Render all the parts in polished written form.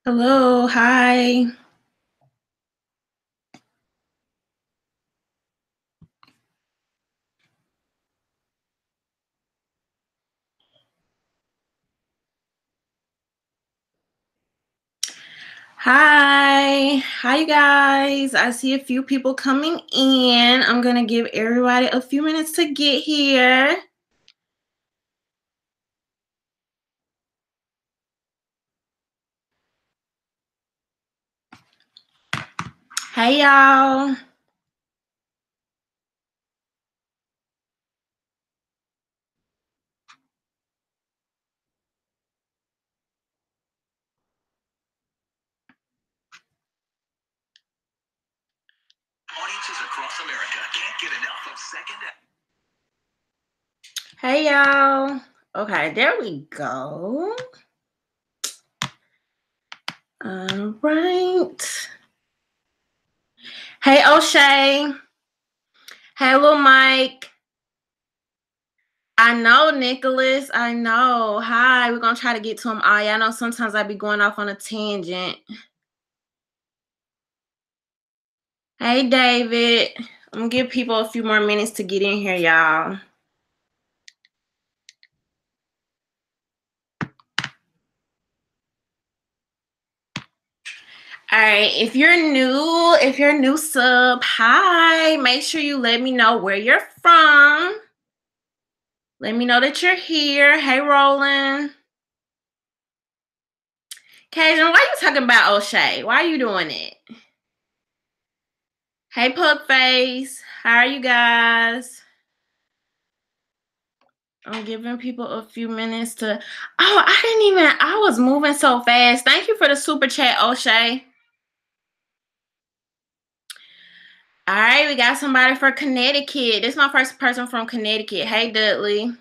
Hello, hi. Hi. Hi, you guys. I see a few people coming in. I'm going to give everybody a few minutes to get here. Hey, y'all. Audiences across America can't get enough of second. Hey, y'all. Okay, there we go. All right. Hey, O'Shea. Hey, little Mike. I know, Nicholas. I know. Hi. We're going to try to get to him. I know sometimes I be going off on a tangent. Hey, David. I'm going to give people a few more minutes to get in here, y'all. All right. If you're a new sub, hi. Make sure you let me know where you're from. Let me know that you're here. Hey, Roland. Cajun, why you talking about O'Shea? Why are you doing it? Hey, Pugface. How are you guys? I'm giving people a few minutes to. Oh, I was moving so fast. Thank you for the super chat, O'Shea. All right, we got somebody for Connecticut. This is my first person from Connecticut. Hey, Dudley.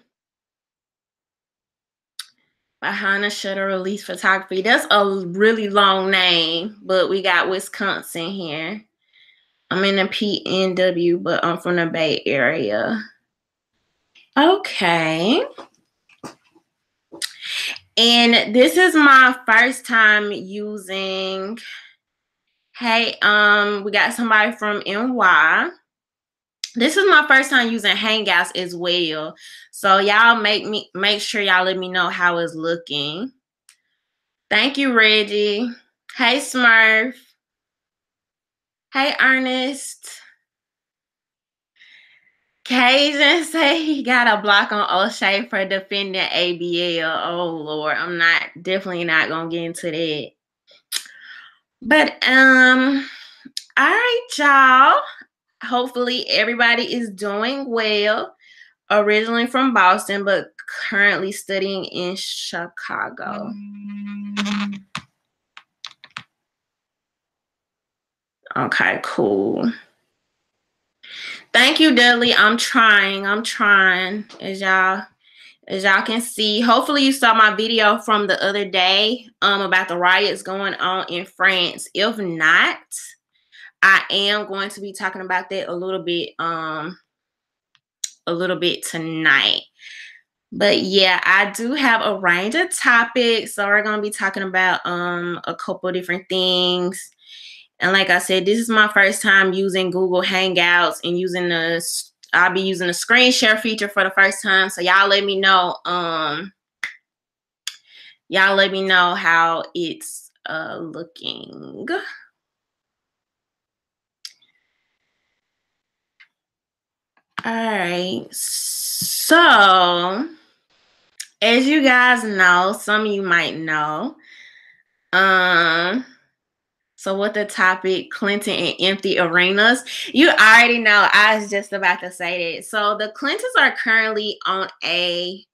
Behind the Shutter Release Photography. That's a really long name, but we got Wisconsin here. I'm in the PNW, but I'm from the Bay Area. Okay. And this is my first time using. Hey, we got somebody from NY. This is my first time using Hangouts as well. So y'all make sure y'all let me know how it's looking. Thank you, Reggie. Hey, Smurf. Hey, Ernest. Cajun say he got a block on O'Shea for defending ABL. Oh Lord, I'm definitely not gonna get into that. But all right, y'all. Hopefully everybody is doing well. Originally from Boston, but currently studying in Chicago. Okay, cool. Thank you, Dudley. I'm trying. As y'all can see. Hopefully you saw my video from the other day about the riots going on in France. If not, I am going to be talking about that a little bit tonight. But yeah, I do have a range of topics. So we're gonna be talking about a couple different things. And like I said, this is my first time using Google Hangouts and I'll be using the screen share feature for the first time. So y'all let me know. Y'all let me know how it's looking. All right. So as you guys know, some of you might know. So what the topic, Clinton and empty arenas. You already know. I was just about to say that. So the Clintons are currently on it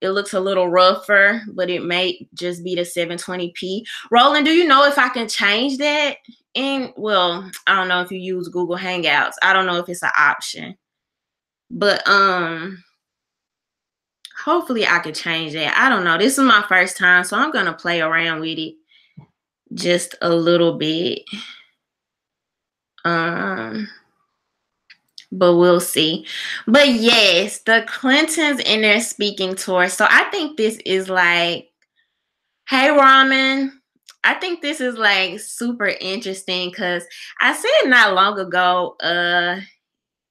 looks a little rougher, but it may just be the 720p. Roland, do you know if I can change that? And well, I don't know if you use Google Hangouts. I don't know if it's an option. But hopefully I could change that. I don't know. This is my first time, so I'm gonna play around with it just a little bit. But we'll see. But yes, the Clintons in their speaking tour. So I think this is like, hey Ramen. I think this is like super interesting because I said not long ago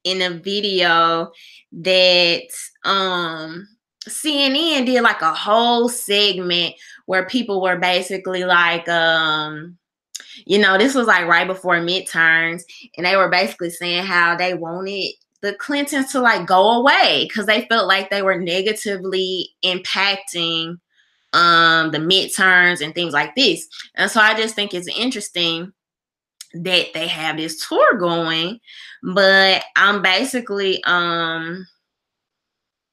in a video that CNN did like a whole segment where people were basically like this was like right before midterms, and they were basically saying how they wanted the Clintons to like go away because they felt like they were negatively impacting the midterms and things like this. And so I just think it's interesting that they have this tour going, but I'm basically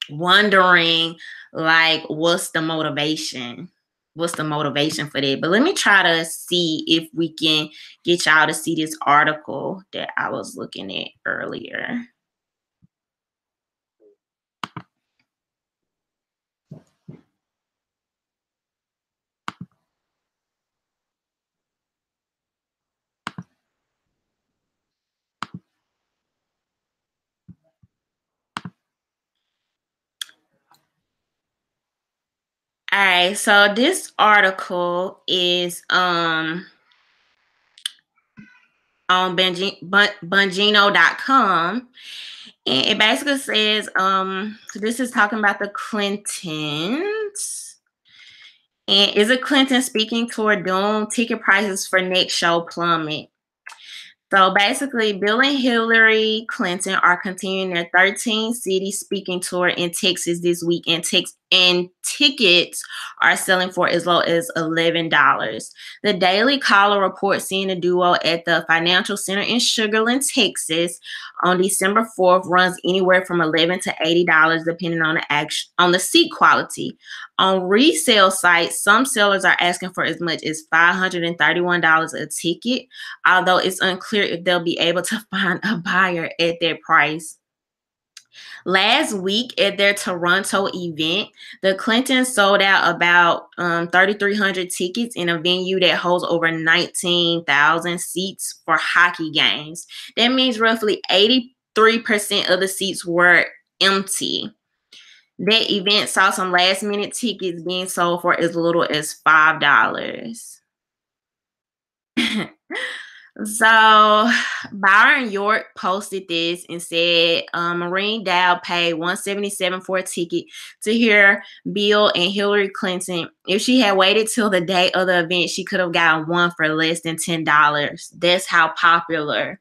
wondering like what's the motivation? What's the motivation for that? But let me try to see if we can get y'all to see this article that I was looking at earlier. All right, so this article is on Bungino.com. And it basically says, this is talking about the Clintons. And is a Clinton speaking toward doom? Ticket prices for next show plummet. So basically, Bill and Hillary Clinton are continuing their 13-city speaking tour in Texas this week, and tickets are selling for as low as $11. The Daily Caller reports seeing the duo at the Financial Center in Sugar Land, Texas, on December 4th runs anywhere from $11 to $80, depending on the seat quality. On resale sites, some sellers are asking for as much as $531 a ticket, although it's unclear if they'll be able to find a buyer at that price. Last week at their Toronto event, the Clintons sold out about 3,300 tickets in a venue that holds over 19,000 seats for hockey games. That means roughly 83% of the seats were empty. That event saw some last-minute tickets being sold for as little as $5. So Byron York posted this and said Maureen Dowd paid $177 for a ticket to hear Bill and Hillary Clinton. If she had waited till the day of the event, she could have gotten one for less than $10. That's how popular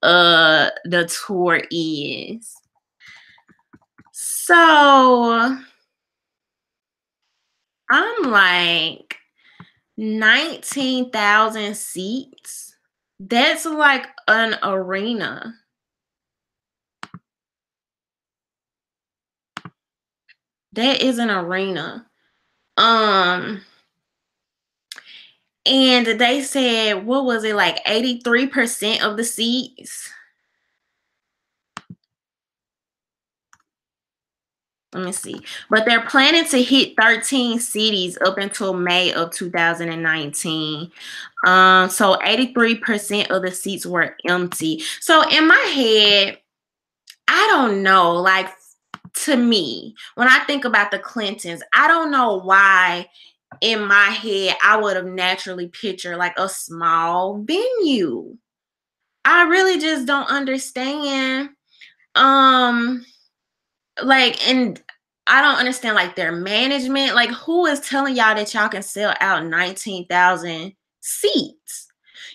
the tour is. So I'm like, 19,000 seats. That's like an arena. That is an arena. And they said, what was it, like 83% of the seats? Let me see. But they're planning to hit 13 cities up until May of 2019. So 83% of the seats were empty. So in my head, I don't know, like, to me, when I think about the Clintons, I don't know why in my head I would have naturally pictured like a small venue. I really just don't understand. And I don't understand like their management. Like, who is telling y'all that y'all can sell out 19,000 seats?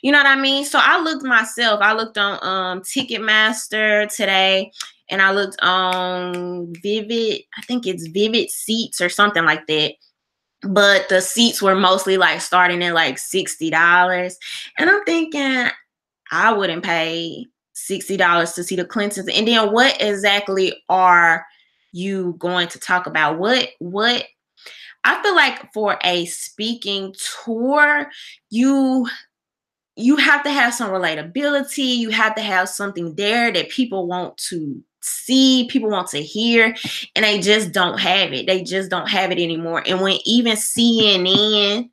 You know what I mean? So I looked myself. I looked on Ticketmaster today, and I looked on Vivid. I think it's Vivid Seats or something like that. But the seats were mostly like starting at like $60. And I'm thinking, I wouldn't pay $60 to see the Clintons. And then what exactly are you going to talk about? What I feel like for a speaking tour, you have to have some relatability. You have to have something there that people want to see, people want to hear, and they just don't have it. They just don't have it anymore. And when even CNN,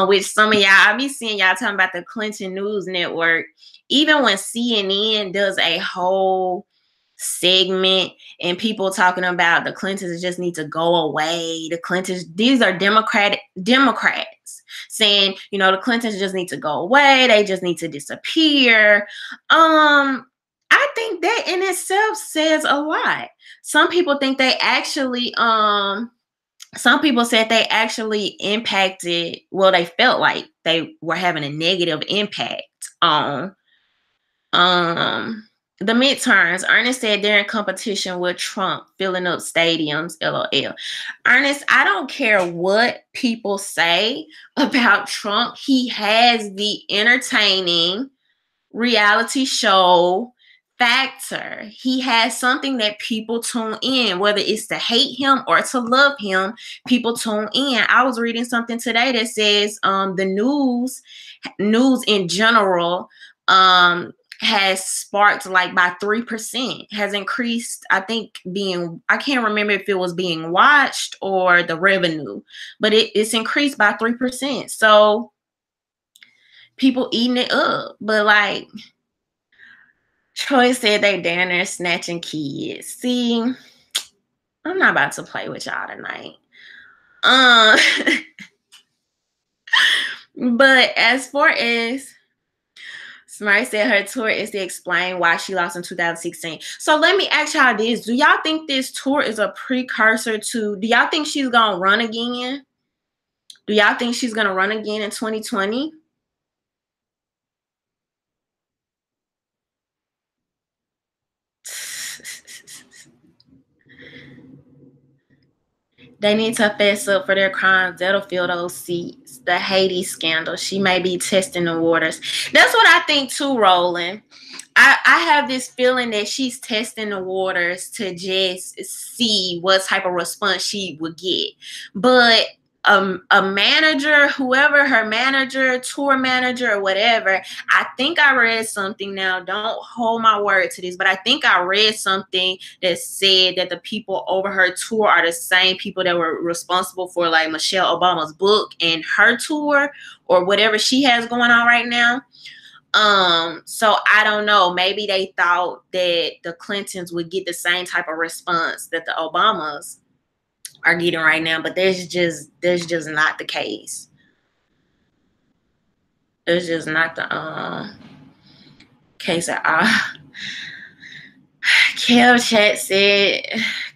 which some of y'all, I be seeing y'all talking about the Clinton News Network, even when CNN does a whole segment and people talking about the Clintons just need to go away. The Clintons, these are Democrats. saying, you know, the Clintons just need to go away. They just need to disappear. I think that in itself says a lot. Some people think they actually, some people said they actually impacted, well, they felt like they were having a negative impact on the midterms. Ernest said they're in competition with Trump, filling up stadiums, LOL. Ernest, I don't care what people say about Trump. He has the entertaining reality show factor. He has something that people tune in, whether it's to hate him or to love him. People tune in. I was reading something today that says the news in general has sparked like by 3%, has increased. I can't remember if it was being watched or the revenue, but it's increased by 3%. So people eating it up. But like Troy said, they down there snatching kids. See, I'm not about to play with y'all tonight. But as far as Smart said, her tour is to explain why she lost in 2016. So let me ask y'all this. Do y'all think this tour is a precursor to, do y'all think she's going to run again? Do y'all think she's going to run again in 2020? They need to fess up for their crimes. That'll fill those seats. The Haiti scandal. She may be testing the waters. That's what I think too, Roland. I have this feeling that she's testing the waters to just see what type of response she would get. But a manager, whoever her manager, tour manager, or whatever, I think I read something now. Don't hold my word to this, but I think I read something that said that the people over her tour are the same people that were responsible for like Michelle Obama's book and her tour or whatever she has going on right now. So I don't know. Maybe they thought that the Clintons would get the same type of response that the Obamas are getting right now, but there's just not the case. There's just not the case at all. Kev Chat said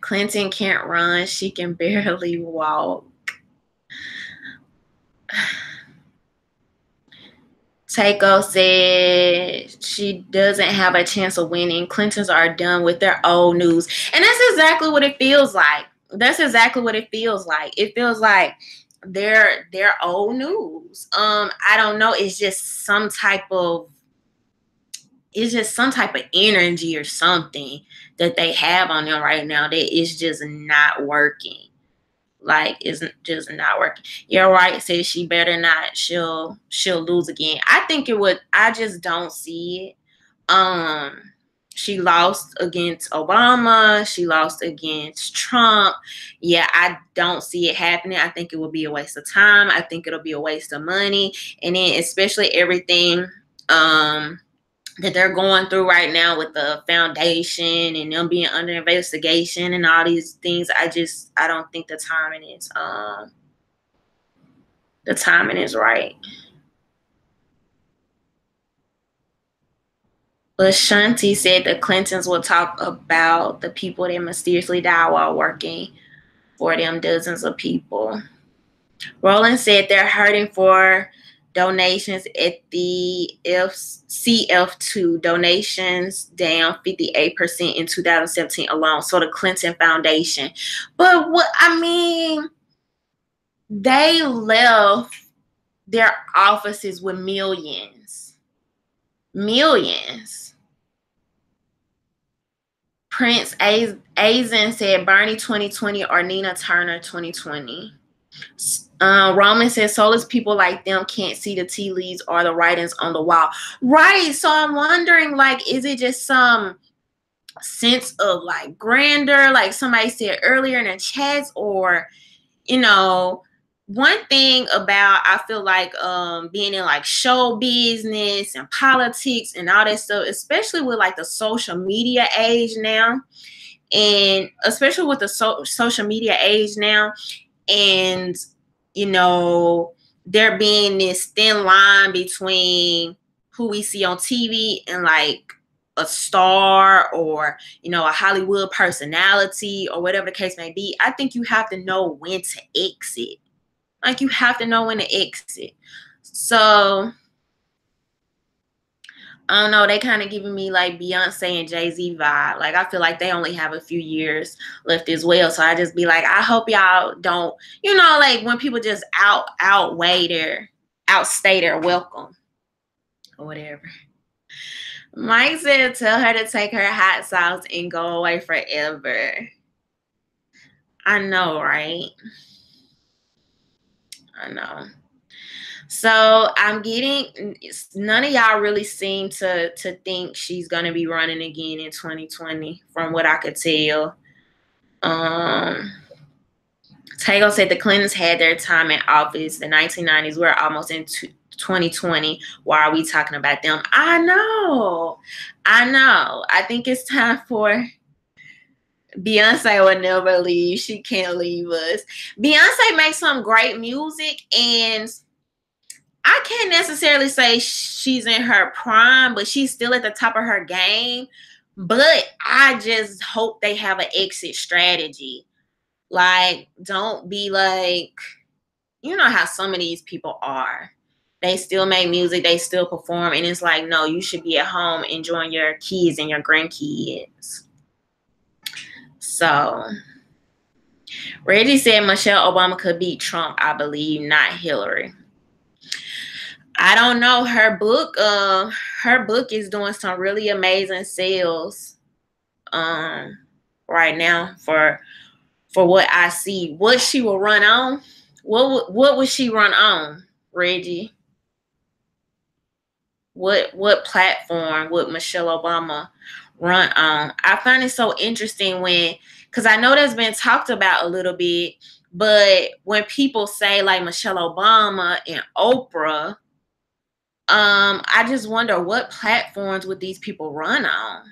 Clinton can't run. She can barely walk. Taco said she doesn't have a chance of winning. Clintons are done with their old news. And that's exactly what it feels like. That's exactly what it feels like. It feels like they're old news. I don't know. It's just some type of energy or something that they have on them right now that is just not working. Like, it's just not working. You're right. Says she better not. She'll lose again. I think it would. I just don't see it. She lost against Obama. She lost against Trump. Yeah, I don't see it happening. I think it would be a waste of time. I think it'll be a waste of money. And then especially everything that they're going through right now with the foundation and them being under investigation and all these things. I don't think the timing is right. But Shanti said the Clintons will talk about the people that mysteriously die while working for them dozens of people. Roland said they're hurting for donations at the CF2. Donations down 58% in 2017 alone. So the Clinton Foundation. But they left their offices with millions. Millions. Prince Azen said Bernie 2020 or Nina Turner 2020. Roman says soulless people like them can't see the tea leaves or the writings on the wall. Right. So I'm wondering, like, is it just some sense of like grandeur, like somebody said earlier in the chats, or, you know, one thing about, I feel like being in like show business and politics and all that stuff, especially with like the social media age now, and especially with the social media age now, and you know, there being this thin line between who we see on TV and like a star or, you know, a Hollywood personality or whatever the case may be. I think you have to know when to exit. Like, you have to know when to exit. So I don't know, they kind of giving me like Beyonce and Jay-Z vibe. Like, I feel like they only have a few years left as well. So I just be like, I hope y'all don't, you know, like when people just outstay their welcome or whatever. Mike said, tell her to take her hot sauce and go away forever. I know, right? I know. So I'm getting, none of y'all really seem to think she's gonna be running again in 2020, from what I could tell. Tago said the Clintons had their time in office. The 1990s. We're almost in 2020. Why are we talking about them? I know. I think it's time for Beyonce will never leave. She can't leave us. Beyonce makes some great music, and I can't necessarily say she's in her prime, but she's still at the top of her game. But I just hope they have an exit strategy. Like, don't be like, you know how some of these people are. They still make music, they still perform, and it's like, no, you should be at home enjoying your kids and your grandkids. So, Reggie said Michelle Obama could beat Trump, I believe, not Hillary. I don't know. Her book is doing some really amazing sales right now for what I see. What she will run on? What would she run on, Reggie? What platform would Michelle Obama run on? I find it so interesting because I know that's been talked about a little bit, but when people say like Michelle Obama and Oprah, I just wonder what platforms would these people run on?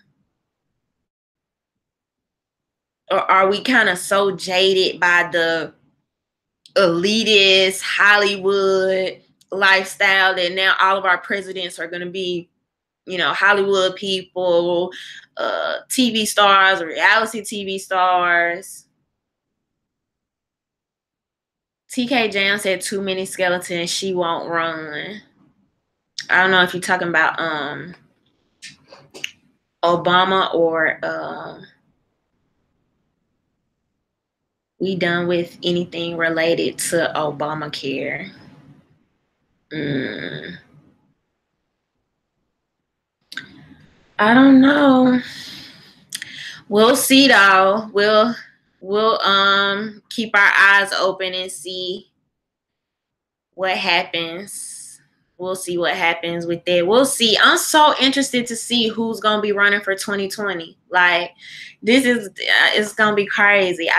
Or are we kind of so jaded by the elitist Hollywood lifestyle that now all of our presidents are going to be, you know, Hollywood people, TV stars, reality TV stars? TK Jam said too many skeletons, she won't run. I don't know if you're talking about Obama or we done with anything related to Obamacare. I don't know. We'll see though. We'll keep our eyes open and see what happens. We'll see what happens with that. We'll see. I'm so interested to see who's gonna be running for 2020. Like, this is it's gonna be crazy.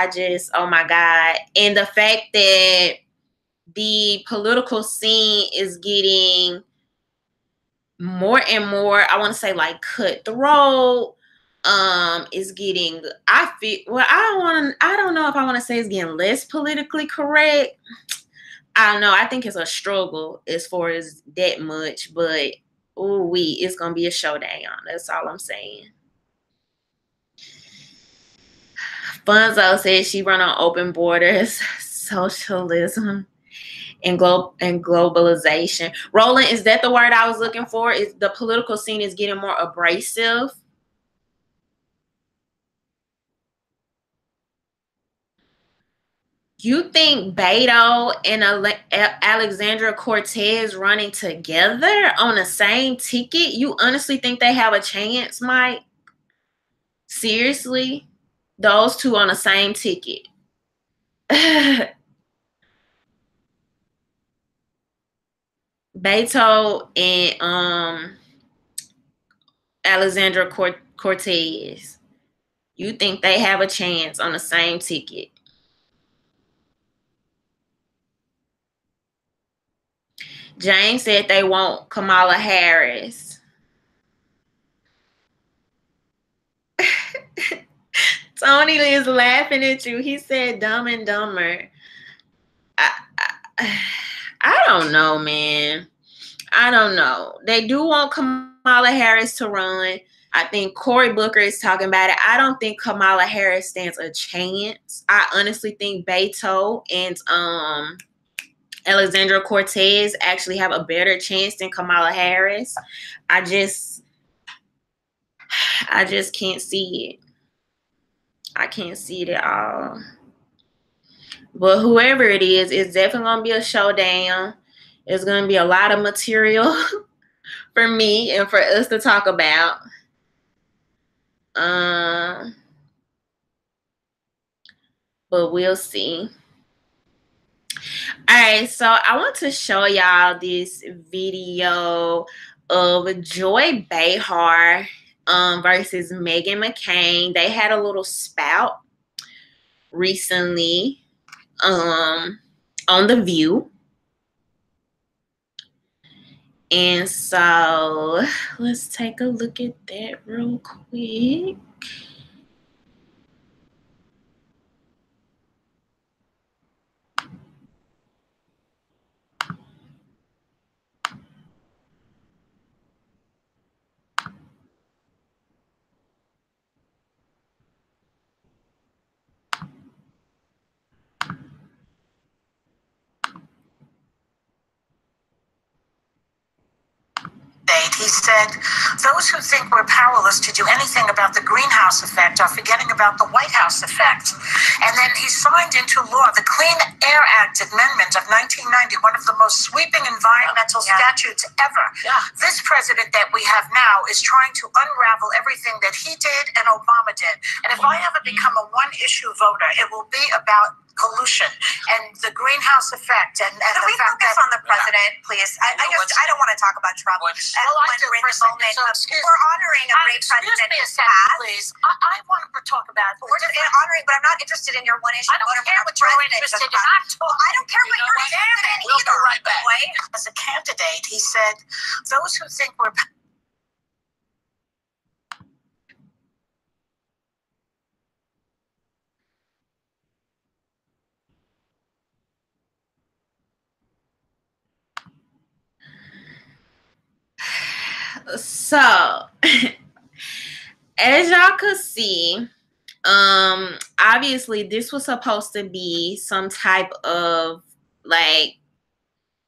Oh my God. And the fact that the political scene is getting more and more, I want to say, like, cutthroat. Is getting, I feel, well, I don't know if I want to say it's getting less politically correct. I don't know. I think it's a struggle as far as that much, but it's gonna be a showdown. That's all I'm saying. Funzo says she run on open borders, socialism, and globalization. Roland, is that the word I was looking for? Is the political scene is getting more abrasive? You think Beto and Alexandra Cortez running together on the same ticket? You honestly think they have a chance, Mike? Seriously? Those two on the same ticket? Beto and Alexandra Cortez. You think they have a chance on the same ticket? James said they want Kamala Harris. Tony is laughing at you. He said Dumb and Dumber. I don't know, man. I don't know. They do want Kamala Harris to run. I think Cory Booker is talking about it. I don't think Kamala Harris stands a chance. I honestly think Beto and Alexandra Cortez actually have a better chance than Kamala Harris. I just can't see it. I can't see it at all. But whoever it is, it's definitely gonna be a showdown. It's gonna be a lot of material for me and for us to talk about. But we'll see. All right, so I want to show y'all this video of Joy Behar versus Mcain. They had a little spout recently on The View. And so let's take a look at that real quick. He said, those who think we're powerless to do anything about the greenhouse effect are forgetting about the White House effect. And then he signed into law the Clean Air Act Amendment of 1990, one of the most sweeping environmental statutes ever. This president that we have now is trying to unravel everything that he did and Obama did. And if I ever become a one-issue voter, it will be about pollution and the greenhouse effect. And can we focus on the president, please? I don't want to talk about Trump. We're honoring a great president who's passed. Please, I want to talk about. We're just honoring, but I'm not interested in your one issue. I don't care what you're interested in. I don't care what you're interested in We'll either. go right back. As a candidate, he said, those who think we're So as y'all could see, obviously this was supposed to be some type of like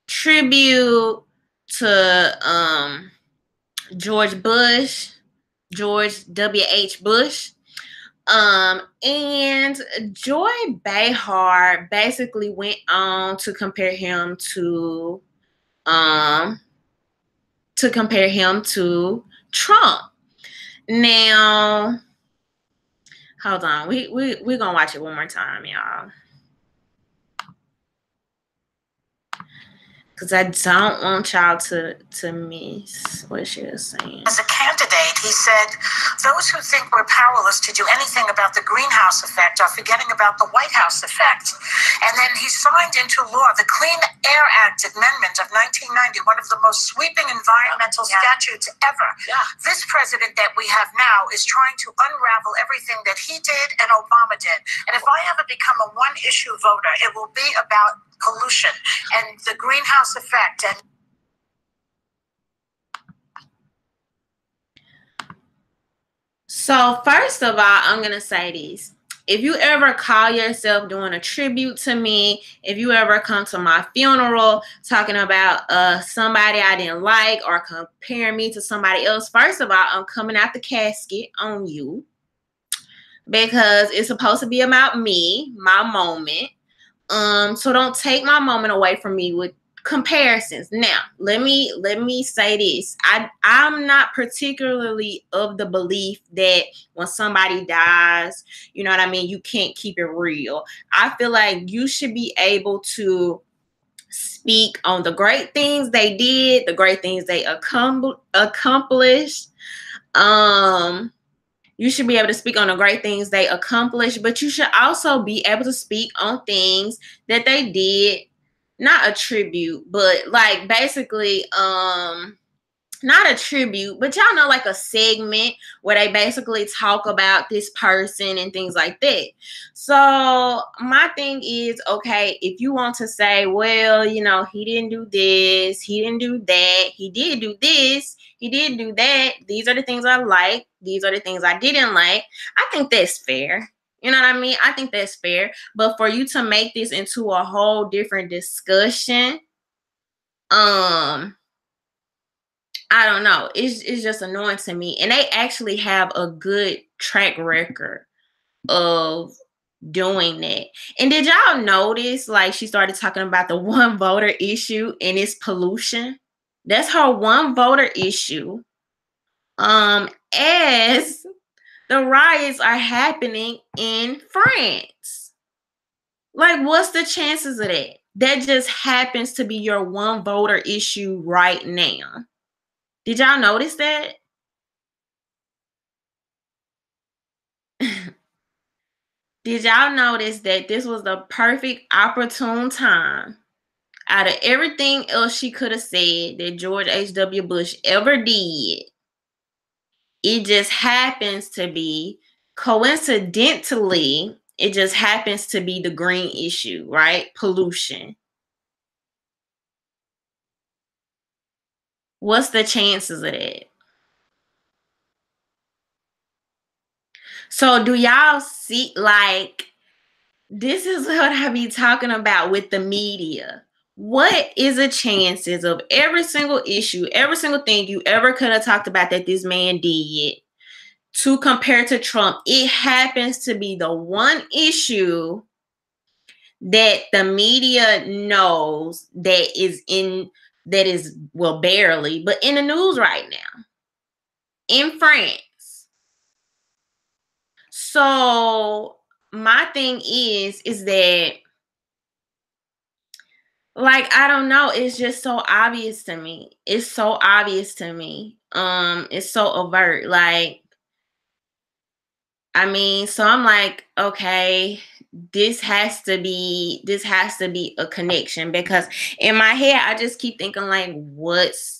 tribute to George W.H. Bush. And Joy Behar basically went on to compare him to Trump. Now, hold on. We're gonna watch it one more time, y'all. Because I don't want y'all to miss what she was saying. As a candidate, he said, those who think we're powerless to do anything about the greenhouse effect are forgetting about the White House effect. And then he signed into law the Clean Air Act Amendment of 1990, one of the most sweeping environmental statutes ever. This president that we have now is trying to unravel everything that he did and Obama did. And if I ever become a one-issue voter, it will be about pollution and the greenhouse effect. And so first of all, I'm gonna say this. If you ever call yourself doing a tribute to me, if you ever come to my funeral talking about somebody I didn't like or compare me to somebody else, first of all, I'm coming out the casket on you because it's supposed to be about me, my moment. So don't take my moment away from me with comparisons. Now, let me say this. I'm not particularly of the belief that when somebody dies, you know what I mean, you can't keep it real. I feel like you should be able to speak on the great things they did, the great things they accomplished. You should be able to speak on the great things they accomplished, but you should also be able to speak on things that they did, not a tribute, but like basically not a tribute, but y'all know, like a segment where they basically talk about this person and things like that. So my thing is, okay, if you want to say, well, you know, he didn't do this, he didn't do that, he did do this, he did do that, these are the things I like, these are the things I didn't like, I think that's fair. You know what I mean? I think that's fair. But for you to make this into a whole different discussion, I don't know. It's just annoying to me. And they actually have a good track record of doing that. And did y'all notice, like, she started talking about the one voter issue and its pollution? That's her one voter issue. As the riots are happening in France. Like, what's the chances of that? That just happens to be your one voter issue right now. Did y'all notice that? Did y'all notice that this was the perfect opportune time out of everything else she could have said that George H.W. Bush ever did? It just happens to be, coincidentally, it just happens to be the green issue, right? Pollution. What's the chances of that? So do y'all see, like, this is what I be talking about with the media. What is the chances of every single issue, every single thing you ever could have talked about that this man did to compare to Trump? It happens to be the one issue that the media knows that is, well, barely, but in the news right now in France. So my thing is that, like, I don't know, it's just so obvious to me. It's so obvious to me. It's so overt. Like, I mean, so I'm like, okay, this has to be a connection, because in my head I just keep thinking, like, what's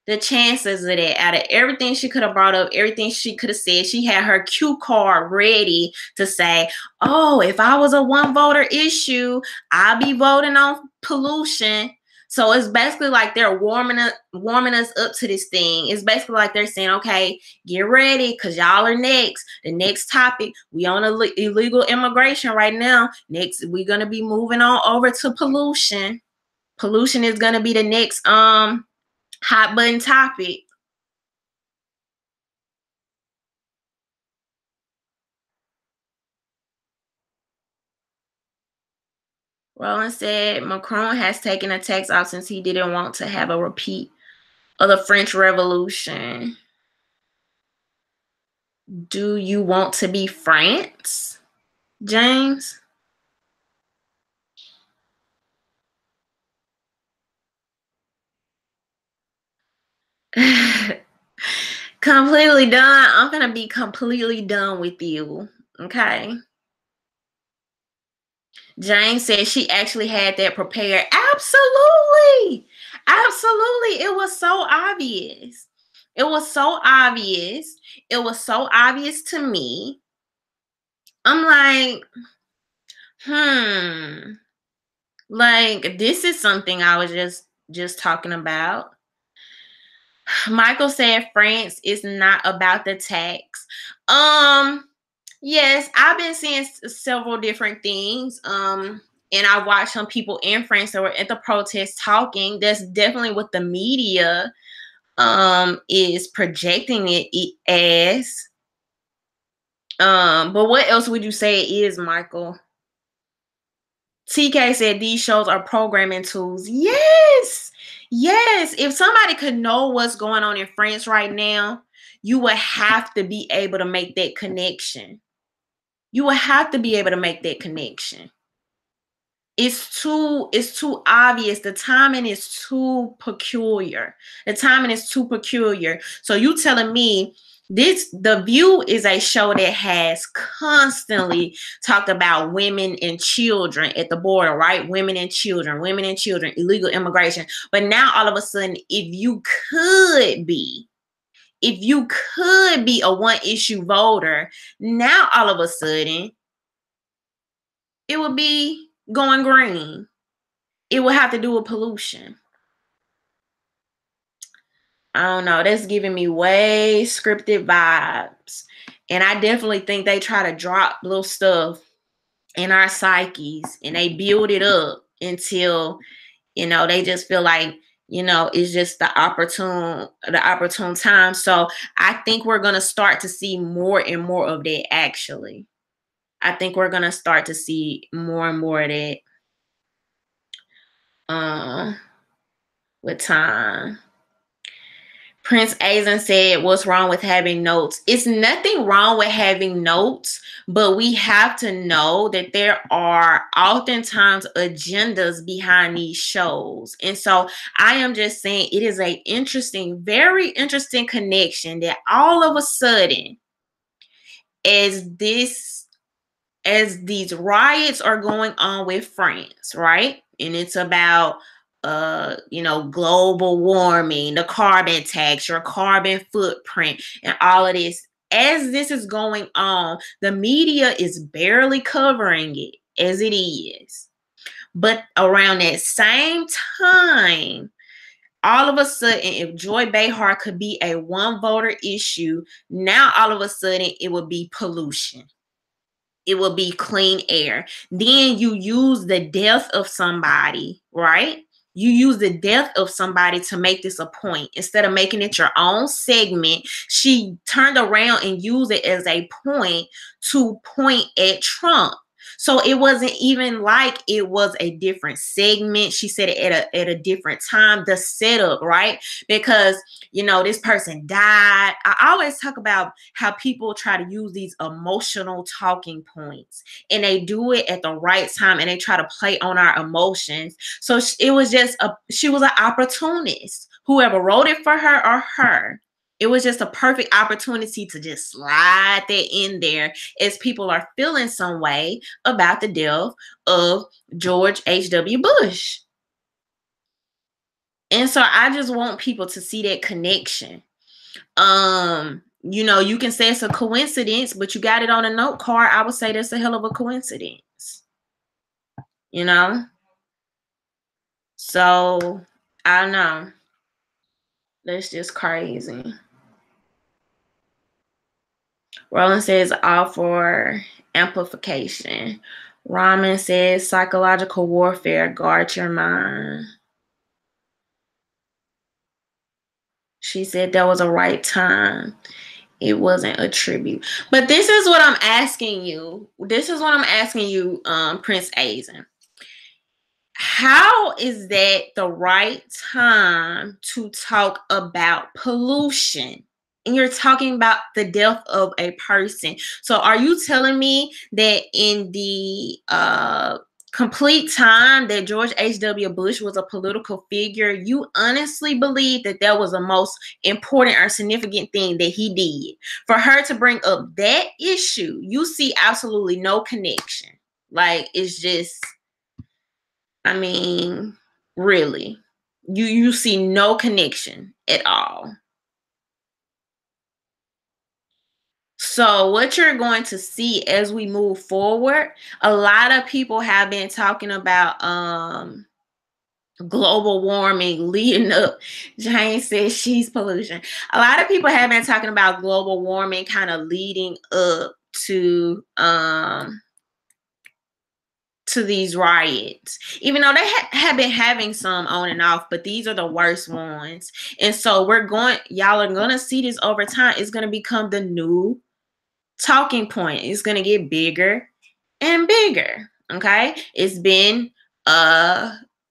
the chances of that? Out of everything she could have brought up, everything she could have said, she had her cue card ready to say, oh, if I was a one voter issue, I'll be voting on pollution. So it's basically like they're warming us up to this thing. It's basically like they're saying, okay, get ready, because y'all are next. The next topic, we on illegal immigration right now. Next, we're going to be moving on over to pollution. Pollution is going to be the next hot button topic. Roland said Macron has taken a tax off since he didn't want to have a repeat of the French Revolution. Do you want to be France, James? Completely done. I'm gonna be completely done with you. Okay. Jane said she actually had that prepared. Absolutely. Absolutely. It was so obvious. It was so obvious. It was so obvious to me. I'm like, like, this is something I was just talking about. Michael said France is not about the tax. Yes, I've been seeing several different things. And I watched some people in France that were at the protest talking. That's definitely what the media is projecting it as. But what else would you say it is, Michael? TK said these shows are programming tools. Yes. Yes. If somebody could know what's going on in France right now, you would have to be able to make that connection. You would have to be able to make that connection. It's too obvious. The timing is too peculiar. The timing is too peculiar. So you telling me The View is a show that has constantly talked about women and children at the border, right? Women and children, illegal immigration. But now all of a sudden, if you could be a one issue voter, now all of a sudden it would be going green. It would have to do with pollution. I don't know. That's giving me way scripted vibes. And I definitely think they try to drop little stuff in our psyches and they build it up until, they just feel like, it's just the opportune time. So I think we're going to start to see more and more of that, actually. I think we're going to start to see more and more of that with time. Prince Azen said, what's wrong with having notes? It's nothing wrong with having notes, but we have to know that there are oftentimes agendas behind these shows. And so I am just saying it is a very interesting connection that all of a sudden, as these riots are going on with France, right? And it's about global warming, the carbon tax, your carbon footprint, and all of this. As this is going on, the media is barely covering it as it is. But around that same time, all of a sudden, if Joy Behar could be a one voter issue, now all of a sudden it would be pollution. It will be clean air. Then you use the death of somebody, right? You use the death of somebody to make this a point. Instead of making it your own segment, she turned around and used it as a point to point at Trump. So it wasn't even like it was a different segment. She said it at a different time, the setup, right? Because, this person died. I always talk about how people try to use these emotional talking points and they do it at the right time and they try to play on our emotions. So it was she was an opportunist. Whoever wrote it for her or her. It was just a perfect opportunity to just slide that in there as people are feeling some way about the death of George H.W. Bush. And so I just want people to see that connection. You can say it's a coincidence, but you got it on a note card. I would say that's a hell of a coincidence. So I don't know. That's just crazy. Roland says all for amplification. Ramen says psychological warfare, guard your mind. She said that was a right time. It wasn't a tribute. But this is what I'm asking you. Prince Azen. How is that the right time to talk about pollution? And you're talking about the death of a person. So are you telling me that in the complete time that George H.W. Bush was a political figure, you honestly believe that was the most important or significant thing that he did? For her to bring up that issue, you see absolutely no connection. Like, it's just, really, you see no connection at all. So what you're going to see as we move forward, a lot of people have been talking about global warming leading up. Jane says she's pollution. A lot of people have been talking about global warming kind of leading up to these riots, even though they have been having some on and off, but these are the worst ones. And so y'all are going to see this over time. It's going to become the new talking point. Is going to get bigger and bigger. Okay, it's been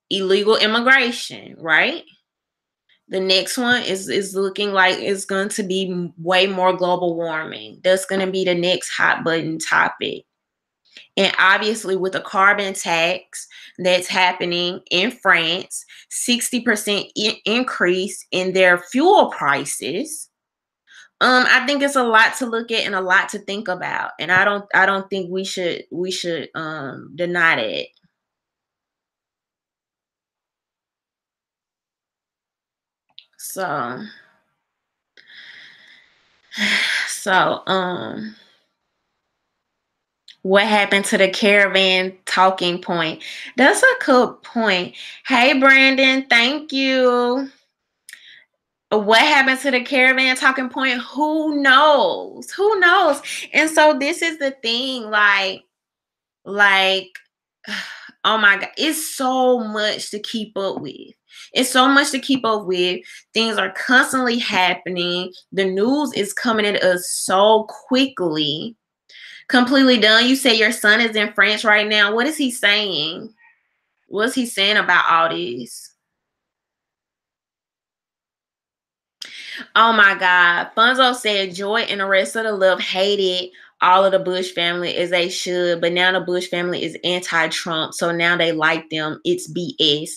illegal immigration, right? The next one is looking like it's going to be way more global warming. That's going to be the next hot button topic. And obviously with the carbon tax that's happening in France, 60% increase in their fuel prices. I think it's a lot to look at and a lot to think about, and I don't think we should deny that. So what happened to the caravan talking point? That's a good point. Hey Brandon, thank you. What happened to the caravan talking point? Who knows? Who knows? And so this is the thing, like, oh my God, it's so much to keep up with. It's so much to keep up with. Things are constantly happening. The news is coming at us so quickly. Completely done. You say your son is in France right now. What is he saying? What's he saying about all this? Oh my God. Fonzo said Joy and the rest of the love hated all of the Bush family as they should, but now the Bush family is anti-Trump, so now they like them. It's BS.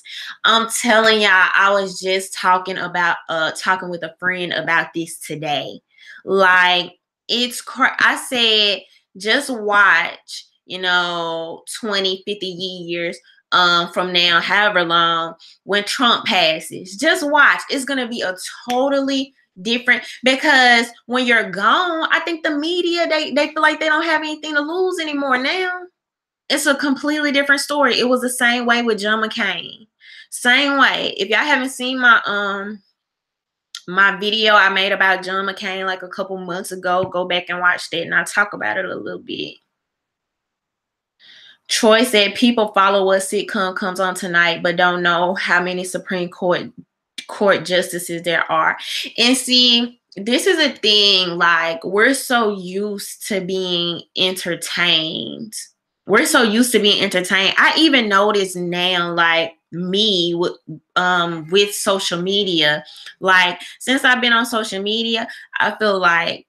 I'm telling y'all, I was just talking with a friend about this today. Like, I said, just watch, 20, 50 years from now, however long, when Trump passes. Just watch. It's going to be a totally different, because when you're gone, I think the media, they feel like they don't have anything to lose anymore now. It's a completely different story. It was the same way with John McCain. Same way. If y'all haven't seen my video I made about John McCain like a couple months ago, go back and watch that, and I talk about it a little bit. Troy said people follow what sitcom comes on tonight, but don't know how many Supreme Court justices there are. And see, this is a thing, like, we're so used to being entertained. I even notice now, like, me with social media, like, since I've been on social media, I feel like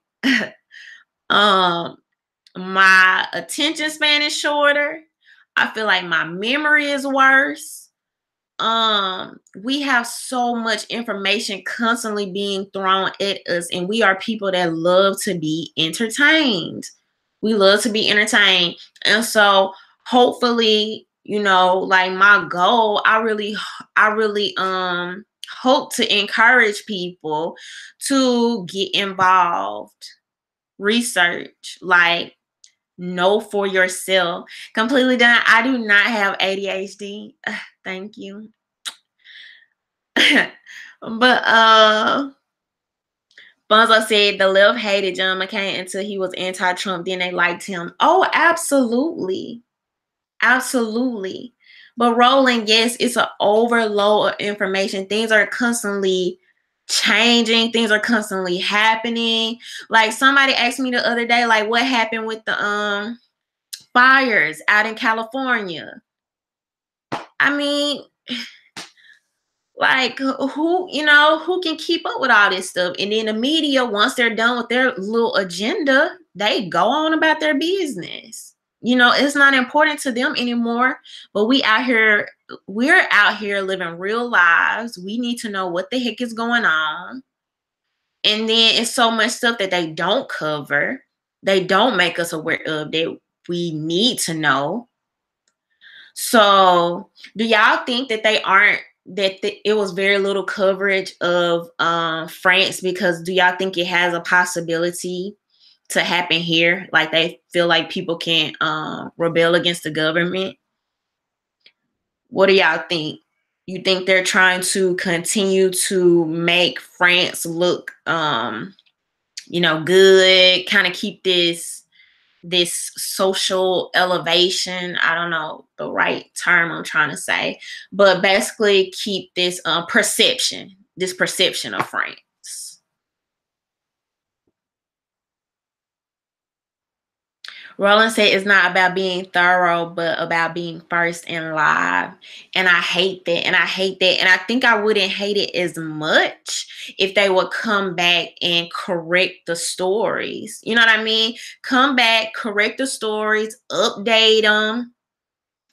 my attention span is shorter. I feel like my memory is worse. We have so much information constantly being thrown at us, and we are people that love to be entertained. We love to be entertained. And so hopefully, like, my goal, I really hope to encourage people to get involved, research, like, know for yourself. Completely done. I do not have ADHD. Thank you. But Bonzo said the left hated John McCain until he was anti-Trump, then they liked him. Oh, absolutely. Absolutely. But Roland, yes, it's an overload of information. Things are constantly changing. Things are constantly happening. Like, somebody asked me the other day, like, what happened with the fires out in California? I mean, like, who can keep up with all this stuff? And then the media, once they're done with their little agenda, they go on about their business. It's not important to them anymore. But we're out here living real lives. We need to know what the heck is going on. And then it's so much stuff that they don't cover. They don't make us aware of, that we need to know. So do y'all think that it was very little coverage of France, because do y'all think it has a possibility to happen here? Like, they feel like people can't rebel against the government? What do y'all think? You think they're trying to continue to make France look good, kind of keep this social elevation? I don't know the right term I'm trying to say, but basically keep this perception of France. Roland said it's not about being thorough, but about being first and live. And I hate that. And I think I wouldn't hate it as much if they would come back and correct the stories. You know what I mean? Come back, correct the stories, update them,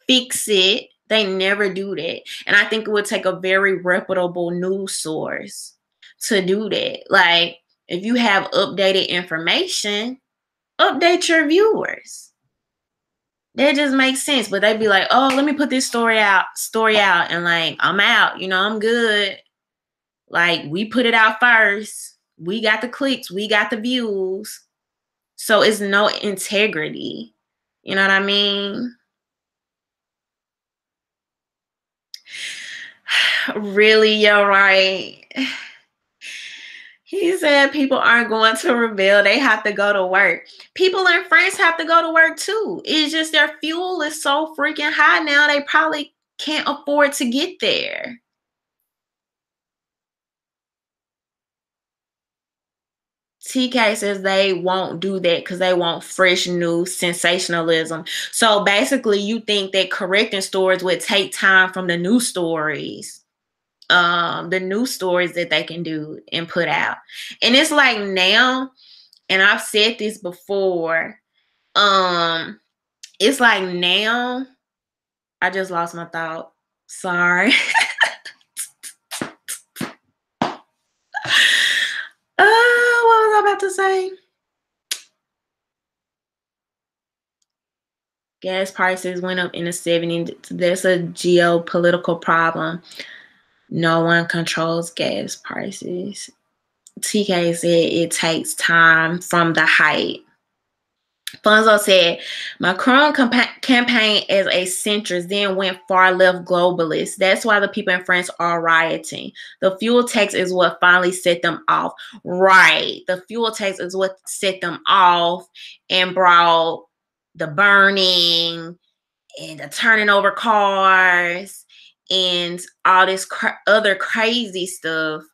fix it. They never do that. And I think it would take a very reputable news source to do that. Like, If you have updated information, update your viewers. That just makes sense. But they'd be like, oh, let me put this story out, and like, I'm out, I'm good. Like, we put it out first. We got the clicks, we got the views. So it's no integrity. You know what I mean? Really, you're right. He said people aren't going to rebel. They have to go to work. People in France have to go to work too. It's just their fuel is so freaking high now, they probably can't afford to get there. TK says they won't do that because they want fresh new sensationalism. So basically, you think that correcting stories would take time from the new stories. The new stories that they can do and put out. And it's like now, and I've said this before, it's like now, I just lost my thought. Sorry. What was I about to say? Gas prices went up in the 70s. There's a geopolitical problem. No one controls gas prices. TK said it takes time from the height. Fonzo said, Macron campaigned as a centrist, then went far left globalist. That's why the people in France are rioting. The fuel tax is what finally set them off. Right. The fuel tax is what set them off and brought the burning and the turning over cars and all this other crazy stuff.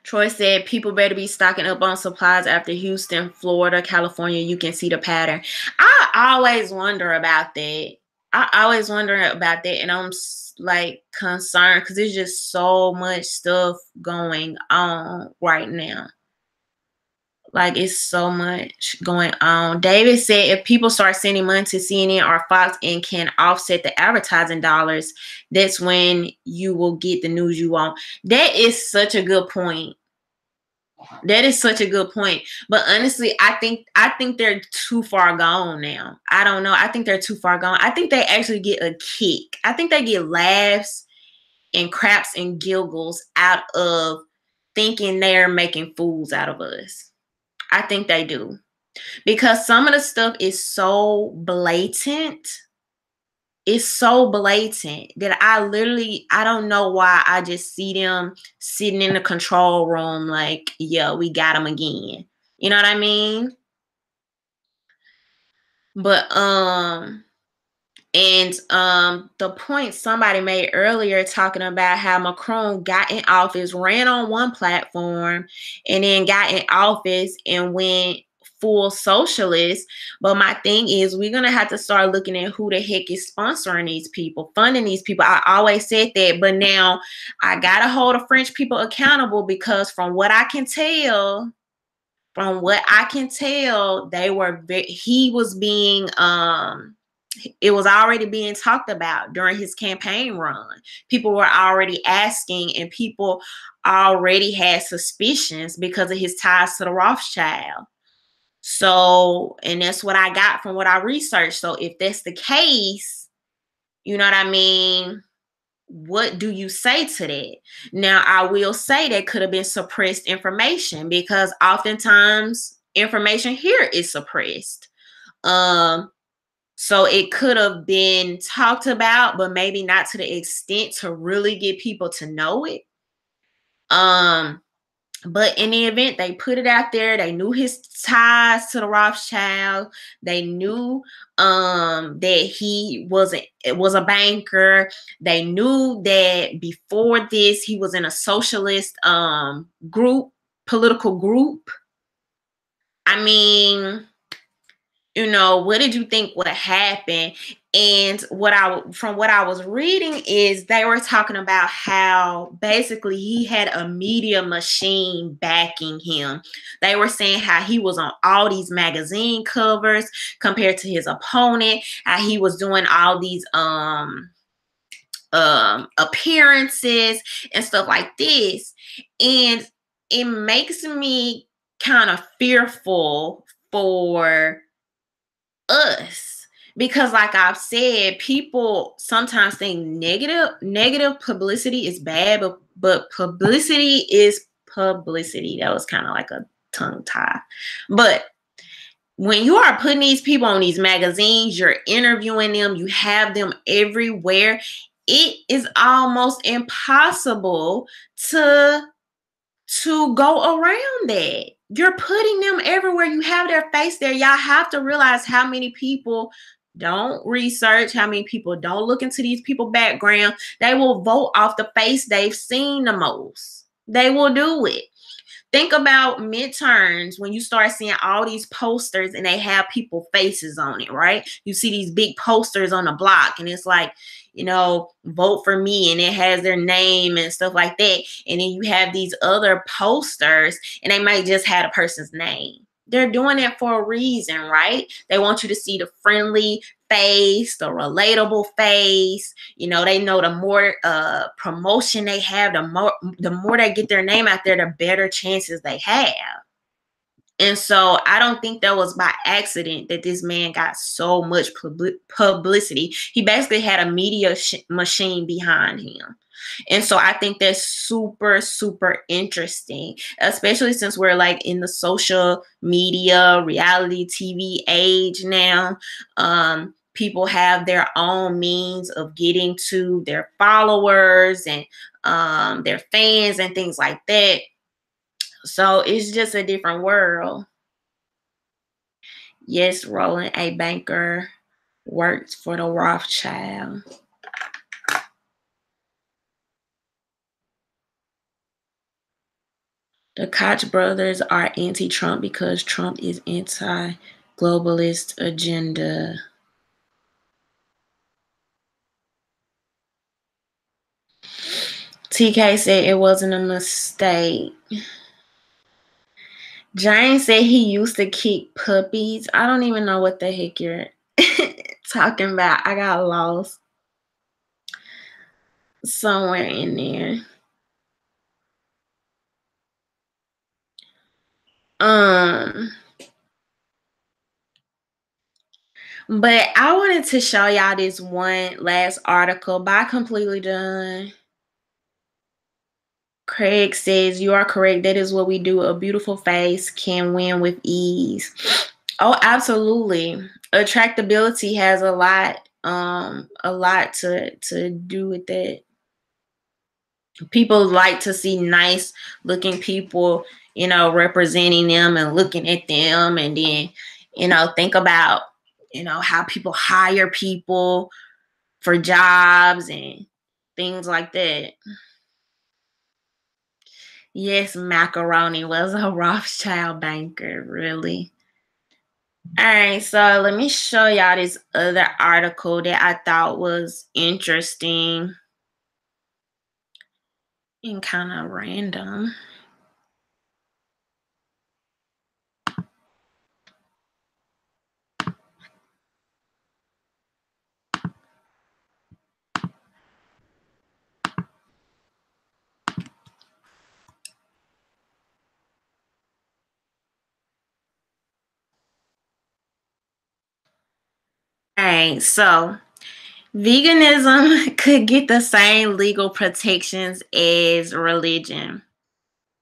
Troy said people better be stocking up on supplies after Houston, Florida, California. You can see the pattern. I always wonder about that. And I'm like concerned because there's just so much stuff going on right now. Like, it's so much going on. David said if people start sending money to CNN or Fox and can offset the advertising dollars, that's when you will get the news you want. That is such a good point. That is such a good point. But honestly, I think they're too far gone now. I don't know. I think they're too far gone. I think they actually get a kick. I think they get laughs and craps and giggles out of thinking they're making fools out of us. I think they do. Because some of the stuff is so blatant. It's so blatant that I don't know why I just see them sitting in the control room like, yeah, we got them again. You know what I mean? But, the point somebody made earlier talking about how Macron got in office, ran on one platform, and then got in office and went full socialist. But my thing is, we're going to have to start looking at who the heck is sponsoring these people, funding these people. I always said that, but now I got to hold the French people accountable because from what I can tell, it was already being talked about during his campaign run. People were already asking, and people already had suspicions because of his ties to the Rothschild. So, and that's what I got from what I researched. So if that's the case, you know what I mean? What do you say to that? Now, I will say that could have been suppressed information because oftentimes information here is suppressed. So it could have been talked about, but maybe not to the extent to really get people to know it. But in the event, they put it out there. They knew his ties to the Rothschild. They knew that he was a banker. They knew that before this, he was in a socialist political group. I mean, what did you think would happen? And from what I was reading is they were talking about how basically he had a media machine backing him. They were saying how he was on all these magazine covers compared to his opponent, how he was doing all these appearances and stuff like this. And it makes me kind of fearful for us, because like I've said, people sometimes think negative publicity is bad, but publicity is publicity. That was kind of like a tongue tie. But when you are putting these people on these magazines, you're interviewing them, you have them everywhere, it is almost impossible to go around that. You're putting them everywhere. You have their face there. Y'all have to realize how many people don't research, how many people don't look into these people's background. They will vote off the face they've seen the most. They will do it. Think about midterms when you start seeing all these posters and they have people faces on it, right? You see these big posters on the block and it's like, you know, vote for me, and it has their name and stuff like that. And then you have these other posters and they might just have a person's name. They're doing it for a reason, right? They want you to see the friendly face, the relatable face. You know, they know the more promotion they have, the more they get their name out there, the better chances they have. And so I don't think that was by accident that this man got so much publicity. He basically had a media machine behind him. And so I think that's super, super interesting, especially since we're like in the social media, reality TV age now. People have their own means of getting to their followers and their fans and things like that. So it's just a different world. Yes, Roland, a banker, worked for the Rothschild. The Koch brothers are anti-Trump because Trump is anti-globalist agenda. TK said it wasn't a mistake. James said he used to kick puppies. I don't even know what the heck you're talking about. I got lost somewhere in there. But I wanted to show y'all this one last article, but I completely done. Craig says, you are correct. That is what we do. A beautiful face can win with ease. Oh, absolutely. Attractability has a lot to do with that. People like to see nice looking people, you know, representing them and looking at them, and then, you know, think about, you know, how people hire people for jobs and things like that. Yes, Macaroni was a Rothschild banker, really. All right, so let me show y'all this other article that I thought was interesting and kind of random. All right, so veganism could get the same legal protections as religion.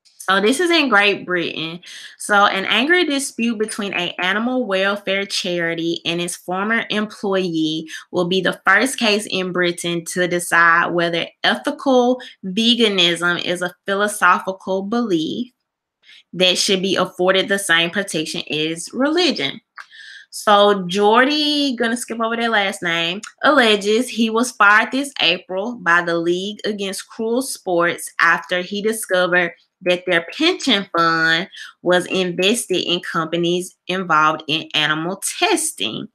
So this is in Great Britain. So an angry dispute between an animal welfare charity and its former employee will be the first case in Britain to decide whether ethical veganism is a philosophical belief that should be afforded the same protection as religion. So Jordy, gonna skip over their last name, alleges he was fired this April by the League Against Cruel Sports after he discovered that their pension fund was invested in companies involved in animal testing.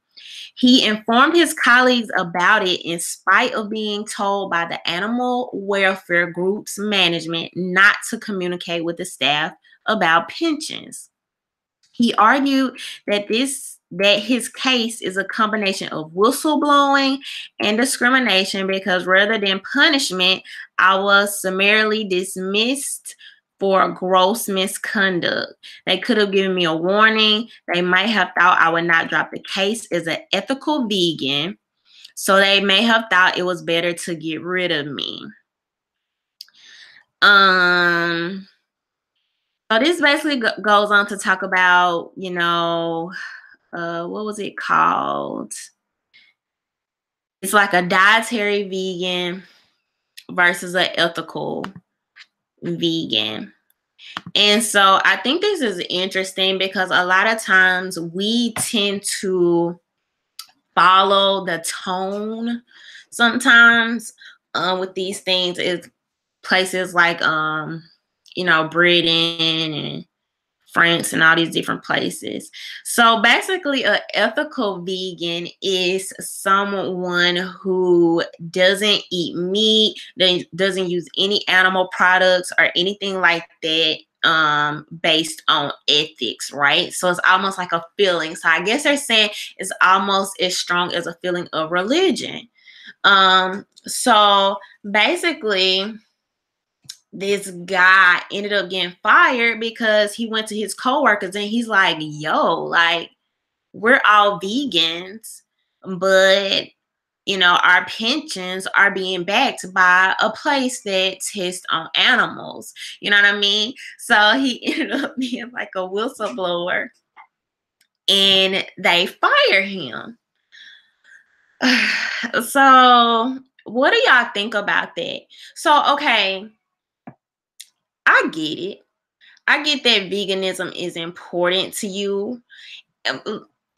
He informed his colleagues about it in spite of being told by the animal welfare group's management not to communicate with the staff about pensions. He argued that this that his case is a combination of whistleblowing and discrimination because rather than punishment, I was summarily dismissed for gross misconduct. They could have given me a warning. They might have thought I would not drop the case as an ethical vegan. So they may have thought it was better to get rid of me. So this basically goes on to talk about, you know, what was it called? It's like a dietary vegan versus an ethical vegan. And so I think this is interesting because a lot of times we tend to follow the tone sometimes with these things. Is places like you know, Britain and France and all these different places. So basically, an ethical vegan is someone who doesn't eat meat, doesn't use any animal products or anything like that based on ethics, right? So it's almost like a feeling. So I guess they're saying it's almost as strong as a feeling of religion. So basically, this guy ended up getting fired because he went to his coworkers and he's like, yo, like, we're all vegans, but, you know, our pensions are being backed by a place that tests on animals. You know what I mean? So he ended up being like a whistleblower and they fire him. So what do y'all think about that? So, okay, I get it. I get that veganism is important to you.